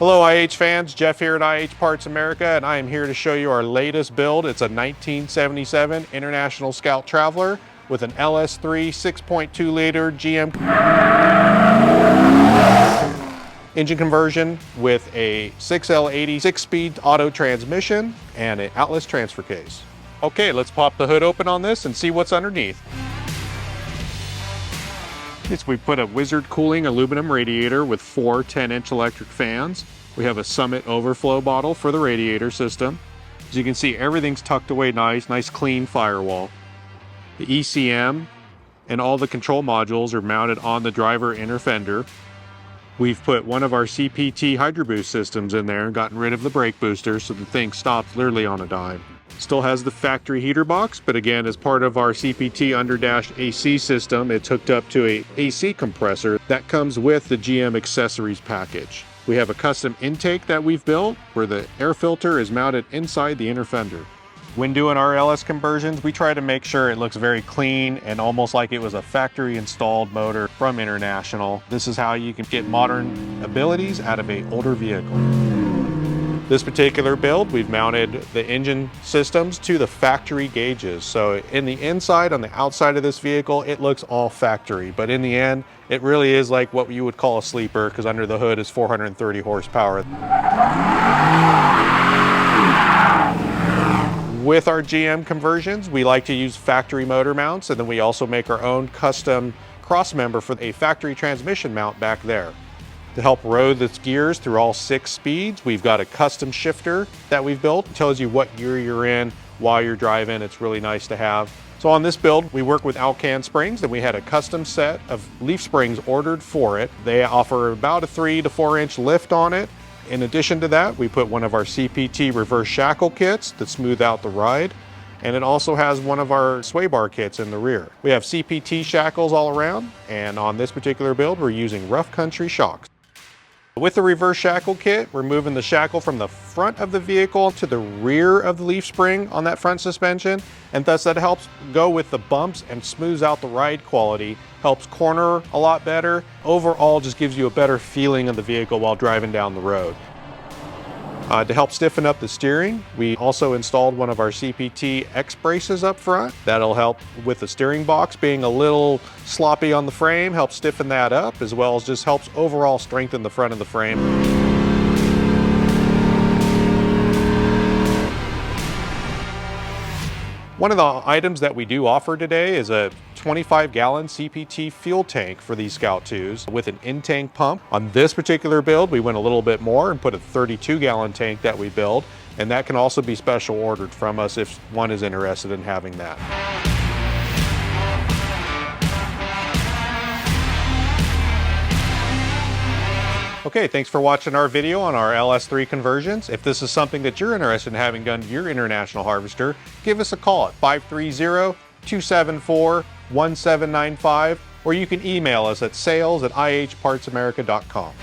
Hello IH fans, Jeff here at IH Parts America, and I am here to show you our latest build. It's a 1977 International Scout Traveler with an LS3 6.2 liter GM engine conversion with a 6L80 6-speed auto transmission and an outless transfer case. Okay, let's pop the hood open on this and see what's underneath. We put a Wizard cooling aluminum radiator with 4 10-inch electric fans. We have a Summit overflow bottle for the radiator system. As you can see, everything's tucked away nice clean firewall. The ECM and all the control modules are mounted on the driver inner fender. We've put one of our CPT Hydro Boost systems in there and gotten rid of the brake booster so the thing stops literally on a dime. Still has the factory heater box, but again, as part of our CPT underdash AC system, it's hooked up to a AC compressor that comes with the GM accessories package. We have a custom intake that we've built where the air filter is mounted inside the inner fender. When doing our LS conversions, we try to make sure it looks very clean and almost like it was a factory installed motor from International. This is how you can get modern abilities out of an older vehicle. This particular build, we've mounted the engine systems to the factory gauges. So in the inside, on the outside of this vehicle, it looks all factory. But in the end, it really is like what you would call a sleeper, because under the hood is 430 horsepower. With our GM conversions, we like to use factory motor mounts, and then we also make our own custom cross member for a factory transmission mount back there. To help row the gears through all 6 speeds, we've got a custom shifter that we've built. It tells you what gear you're in while you're driving. It's really nice to have. So on this build, we work with Alcan springs, and we had a custom set of leaf springs ordered for it. They offer about a 3 to 4 inch lift on it. In addition to that, we put one of our CPT reverse shackle kits to smooth out the ride. And it also has one of our sway bar kits in the rear. We have CPT shackles all around, and on this particular build, we're using rough country shocks. With the reverse shackle kit, we're moving the shackle from the front of the vehicle to the rear of the leaf spring on that front suspension, and thus that helps go with the bumps and smooths out the ride quality, helps corner a lot better. Overall, just gives you a better feeling of the vehicle while driving down the road. To help stiffen up the steering, we also installed one of our CPT X braces up front. That'll help with the steering box being a little sloppy on the frame, help stiffen that up, as well as just helps overall strengthen the front of the frame. One of the items that we do offer today is a 25-gallon CPT fuel tank for these Scout 2s with an in-tank pump. On this particular build, we went a little bit more and put a 32-gallon tank that we build, and that can also be special ordered from us if one is interested in having that. Okay, thanks for watching our video on our LS3 conversions. If this is something that you're interested in having done to your International harvester, give us a call at 530-274-1795, or you can email us at sales@ihpartsamerica.com.